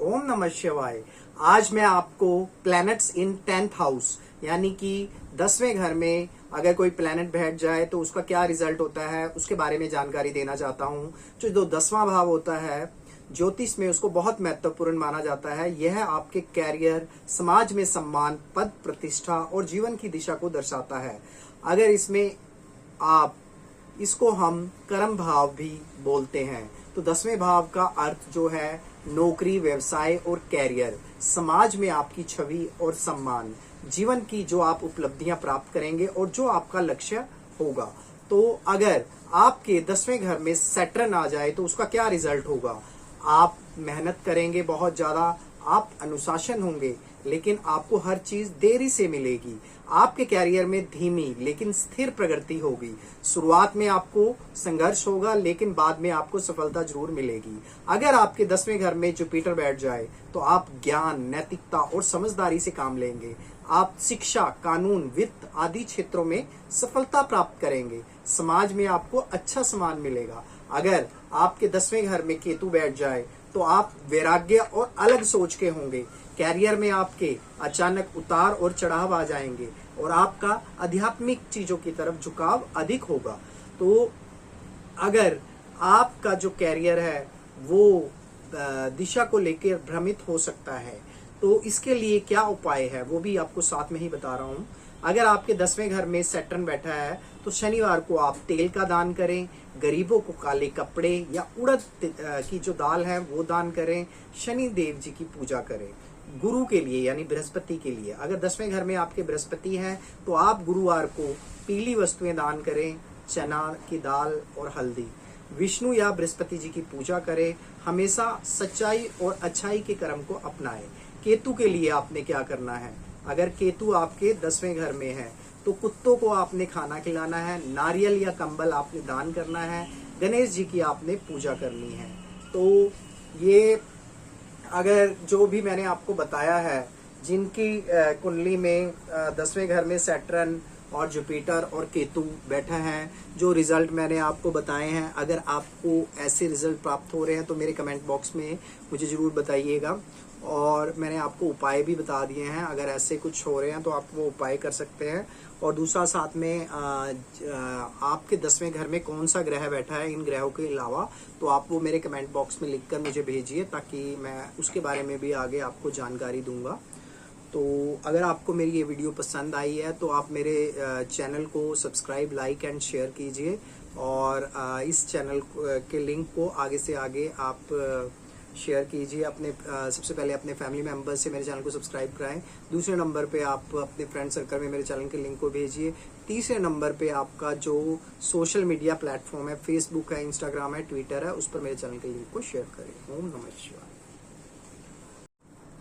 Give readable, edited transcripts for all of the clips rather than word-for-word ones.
ओम नमः शिवाय। आज मैं आपको प्लैनेट्स इन 10th हाउस यानी कि 10वें घर में अगर कोई प्लैनेट बैठ जाए तो उसका क्या रिजल्ट होता है उसके बारे में जानकारी देना चाहता हूं। जो 10वां भाव होता है ज्योतिष में उसको बहुत महत्वपूर्ण माना जाता है। यह आपके कैरियर, समाज में सम्मान, पद प्रतिष्ठा और जीवन की दिशा को दर्शाता है। अगर इसमें आप इसको हम कर्म भाव भी बोलते हैं। तो 10वें भाव का अर्थ जो है नौकरी, व्यवसाय और कैरियर, समाज में आपकी छवि और सम्मान, जीवन की जो आप उपलब्धियां प्राप्त करेंगे और जो आपका लक्ष्य होगा। तो अगर आपके 10वें घर में सैटर्न आ जाए तो उसका क्या रिजल्ट होगा। आप मेहनत करेंगे बहुत ज्यादा, आप अनुशासन होंगे, लेकिन आपको हर चीज देरी से मिलेगी। आपके कैरियर में धीमी लेकिन स्थिर प्रगति होगी। शुरुआत में आपको संघर्ष होगा, लेकिन बाद में आपको सफलता जरूर मिलेगी। अगर आपके 10वें घर में जुपिटर बैठ जाए तो आप ज्ञान, नैतिकता और समझदारी से काम लेंगे। आप शिक्षा, कानून, वित्त आदि क्षेत्रों में सफलता प्राप्त करेंगे। समाज में आपको अच्छा सम्मान मिलेगा। अगर आपके 10वें घर में केतु बैठ जाए तो आप वैराग्य और अलग सोच के होंगे। कैरियर में आपके अचानक उतार और चढ़ाव आ जाएंगे और आपका आध्यात्मिक चीजों की तरफ झुकाव अधिक होगा। तो अगर आपका जो कैरियर है वो दिशा को लेकर भ्रमित हो सकता है, तो इसके लिए क्या उपाय है वो भी आपको साथ में ही बता रहा हूं। अगर आपके 10वें घर में सैटर्न बैठा है तो शनिवार को आप तेल का दान करें, गरीबों को काले कपड़े या उड़द की जो दाल है वो दान करें, शनि देव जी की पूजा करें। गुरु के लिए यानी बृहस्पति के लिए, अगर 10वें घर में आपके बृहस्पति हैं तो आप गुरुवार को पीली वस्तुएं दान करें, चना की दाल और हल्दी। विष्णु या बृहस्पति जी की पूजा करें। हमेशा सच्चाई और अच्छाई के कर्म को अपनाएं। केतु के लिए आपने क्या करना है, अगर केतु आपके 10वें घर में है तो कुत्तों को आपने खाना खिलाना है, नारियल या कंबल आपने दान करना है, गणेश जी की आपने पूजा करनी है। तो ये अगर जो भी मैंने आपको बताया है, जिनकी कुंडली में 10वें घर में सैटर्न और जुपिटर और केतु बैठा है, जो रिजल्ट मैंने आपको बताए हैं, अगर आपको ऐसे रिजल्ट प्राप्त हो रहे हैं तो मेरे कमेंट बॉक्स में मुझे जरूर बताइएगा। और मैंने आपको उपाय भी बता दिए हैं, अगर ऐसे कुछ हो रहे हैं तो आप वो उपाय कर सकते हैं। और दूसरा साथ में आपके 10वें घर में कौन सा ग्रह बैठा है इन ग्रहों के अलावा, तो आप वो मेरे कमेंट बॉक्स में लिखकर मुझे भेजिए, ताकि मैं उसके बारे में भी आगे आपको जानकारी दूंगा। तो अगर आपको मेरी ये वीडियो पसंद आई है तो आप मेरे चैनल को सब्सक्राइब, लाइक एंड शेयर कीजिए। और इस चैनल के लिंक को आगे से आगे आप शेयर कीजिए। अपने सबसे पहले अपने फैमिली मेंबर्स से मेरे चैनल को सब्सक्राइब कराएं। दूसरे नंबर पे आप अपने फ्रेंड सर्कल में मेरे चैनल के लिंक को भेजिए। तीसरे नंबर पे आपका जो सोशल मीडिया प्लेटफॉर्म है, फेसबुक है, इंस्टाग्राम है, ट्विटर है, उस पर मेरे चैनल के लिंक को शेयर करें। ओम नमः शिवाय।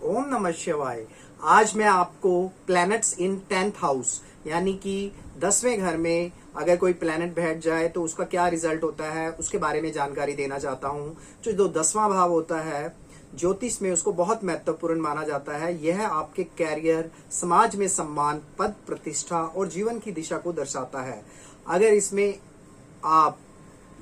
ओम नमः शिवाय। आज मैं आपको प्लैनेट्स इन 10th हाउस यानी कि 10वें घर में अगर कोई प्लैनेट बैठ जाए तो उसका क्या रिजल्ट होता है उसके बारे में जानकारी देना चाहता हूं। जो 10वां भाव होता है ज्योतिष में उसको बहुत महत्वपूर्ण माना जाता है। यह आपके कैरियर, समाज में सम्मान, पद प्रतिष्ठा और जीवन की दिशा को दर्शाता है। अगर इसमें आप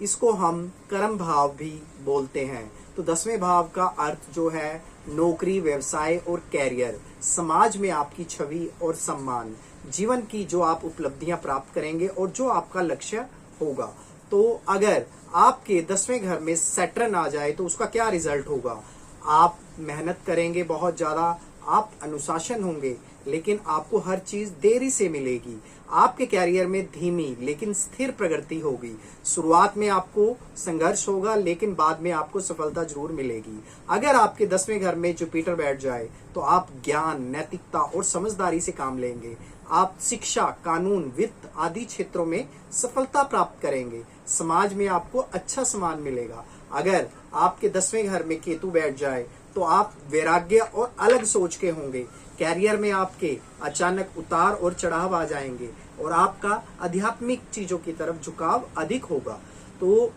इसको हम कर्म भाव भी बोलते हैं। तो 10वें भाव का अर्थ जो है नौकरी, व्यवसाय और कैरियर, समाज में आपकी छवि और सम्मान, जीवन की जो आप उपलब्धियां प्राप्त करेंगे और जो आपका लक्ष्य होगा। तो अगर आपके 10वें घर में सैटर्न आ जाए तो उसका क्या रिजल्ट होगा। आप मेहनत करेंगे बहुत ज्यादा, आप अनुशासन होंगे, लेकिन आपको हर चीज देरी से मिलेगी। आपके कैरियर में धीमी लेकिन स्थिर प्रगति होगी। शुरुआत में आपको संघर्ष होगा, लेकिन बाद में आपको सफलता जरूर मिलेगी। अगर आपके 10वें घर में जुपिटर बैठ जाए तो आप ज्ञान, नैतिकता और समझदारी से काम लेंगे। आप शिक्षा, कानून, वित्त आदि क्षेत्रों में सफलता प्राप्त करेंगे। समाज में आपको अच्छा सम्मान मिलेगा। अगर आपके 10वें घर में केतु बैठ जाए तो आप वैराग्य और अलग सोच के होंगे। कैरियर में आपके अचानक उतार और चढ़ाव आ जाएंगे और आपका आध्यात्मिक चीजों की तरफ झुकाव अधिक होगा। तो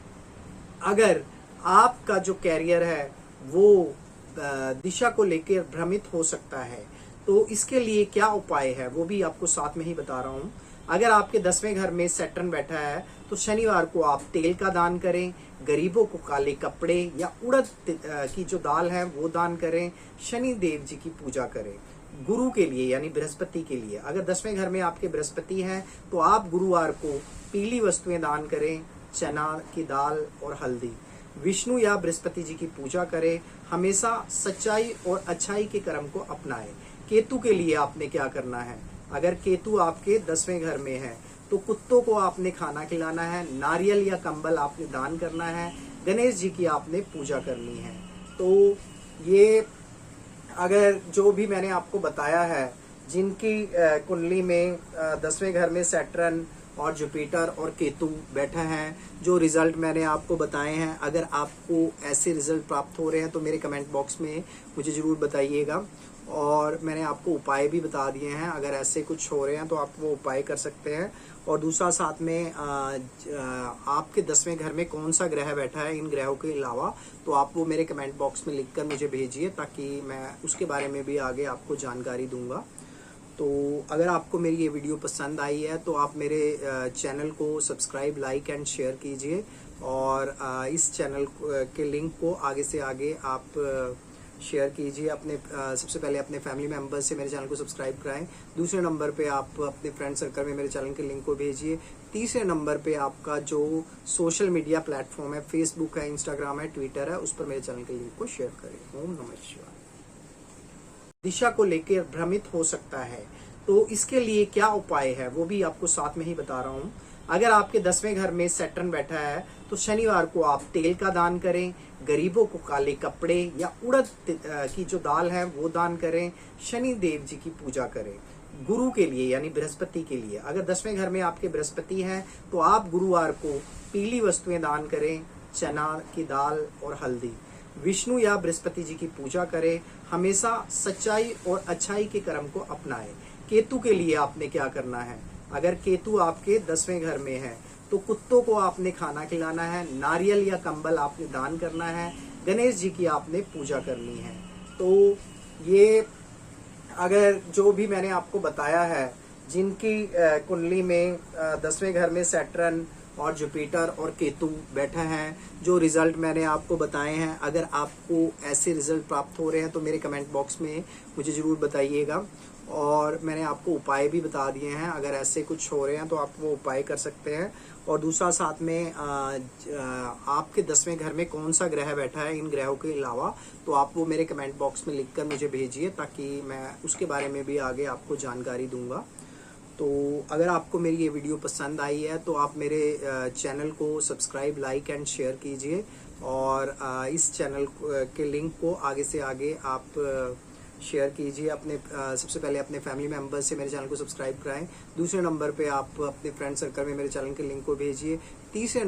अगर आपका जो कैरियर है वो दिशा को लेकर भ्रमित हो सकता है, तो इसके लिए क्या उपाय है वो भी आपको साथ में ही बता रहा हूं। अगर आपके 10वें घर में सैटर्न बैठा है तो शनिवार को आप तेल का दान करें, गरीबों को काले कपड़े या उड़द की जो दाल है वो दान करें, शनि देव जी की पूजा करें। गुरु के लिए यानी बृहस्पति के लिए, अगर 10वें घर में आपके बृहस्पति हैं तो आप गुरुवार को पीली वस्तुएं दान करें, चना की दाल और हल्दी। विष्णु या बृहस्पति जी की पूजा करें, हमेशा सच्चाई और अच्छाई के कर्म को अपनाएं। केतु के लिए आपने क्या करना है, अगर केतु आपके 10वें घर में है तो कुत्तों को आपने खाना खिलाना है, नारियल या कंबल आपने दान करना है, गणेश जी की आपने पूजा करनी है। तो ये अगर जो भी मैंने आपको बताया है, जिनकी कुंडली में 10वें घर में सैटर्न और जुपिटर और केतु बैठे हैं, जो रिजल्ट मैंने आपको बताए हैं, अगर आपको ऐसे रिजल्ट प्राप्त हो रहे हैं तो मेरे कमेंट बॉक्स में मुझे ज़रूर बताइएगा। और मैंने आपको उपाय भी बता दिए हैं, अगर ऐसे कुछ हो रहे हैं तो आप वो उपाय कर सकते हैं। और दूसरा साथ में आपके 10वें घर में कौन सा ग्रह बैठा है इन ग्रहों के अलावा, तो आप वो मेरे कमेंट बॉक्स में लिखकर मुझे भेजिए, ताकि मैं उसके बारे में भी आगे आपको जानकारी दूंगा। तो अगर आपको मेरी ये वीडियो पसंद आई है तो आप मेरे चैनल को सब्सक्राइब, लाइक एंड शेयर कीजिए। और इस चैनल के लिंक को आगे से आगे आप शेयर कीजिए अपने सबसे पहले अपने फैमिली मेंबर्स से मेरे चैनल को सब्सक्राइब कराएं। दूसरे नंबर पे आप अपने फ्रेंड सर्कल में मेरे चैनल के लिंक को भेजिए। तीसरे नंबर पे आपका जो सोशल मीडिया प्लेटफॉर्म है, फेसबुक है, इंस्टाग्राम है, ट्विटर है, उस पर मेरे चैनल के लिंक को शेयर करें। ओम नमः शिवाय। दिशा को लेकर भ्रमित हो सकता है, तो इसके लिए क्या उपाय है वो भी आपको साथ में ही बता रहा हूँ। अगर आपके 10वें घर में सैटर्न बैठा है तो शनिवार को आप तेल का दान करें, गरीबों को काले कपड़े या उड़द की जो दाल है वो दान करें, शनि देव जी की पूजा करें। गुरु के लिए यानी बृहस्पति के लिए, अगर 10वें घर में आपके बृहस्पति हैं तो आप गुरुवार को पीली वस्तुएं दान करें, चना की दाल और हल्दी। विष्णु या बृहस्पति जी की पूजा करें, हमेशा सच्चाई और अच्छाई के कर्म को अपनाएं। केतु के लिए आपने क्या करना है, अगर केतु आपके 10वें घर में है तो कुत्तों को आपने खाना खिलाना है, नारियल या कंबल आपने दान करना है, गणेश जी की आपने पूजा करनी है। तो ये अगर जो भी मैंने आपको बताया है, जिनकी कुंडली में 10वें घर में सैटर्न और जुपिटर और केतु बैठे हैं, जो रिजल्ट मैंने आपको बताए हैं, अगर आपको ऐसे रिजल्ट प्राप्त हो रहे हैं तो मेरे कमेंट बॉक्स में मुझे ज़रूर बताइएगा। और मैंने आपको उपाय भी बता दिए हैं, अगर ऐसे कुछ हो रहे हैं तो आप वो उपाय कर सकते हैं। और दूसरा साथ में आपके 10वें घर में कौन सा ग्रह बैठा है इन ग्रहों के अलावा, तो आप वो मेरे कमेंट बॉक्स में लिखकर मुझे भेजिए, ताकि मैं उसके बारे में भी आगे आपको जानकारी दूंगा। तो अगर आपको मेरी ये वीडियो पसंद आई है तो आप मेरे चैनल को सब्सक्राइब, लाइक एंड शेयर कीजिए। और इस चैनल के लिंक को आगे से आगे आप शेयर कीजिए अपने सबसे पहले अपने फैमिली मेंबर्स से मेरे चैनल को सब्सक्राइब कराएं। दूसरे नंबर पे आप अपने फ्रेंड सर्कल में मेरे चैनल के लिंक को भेजिए। तीसरे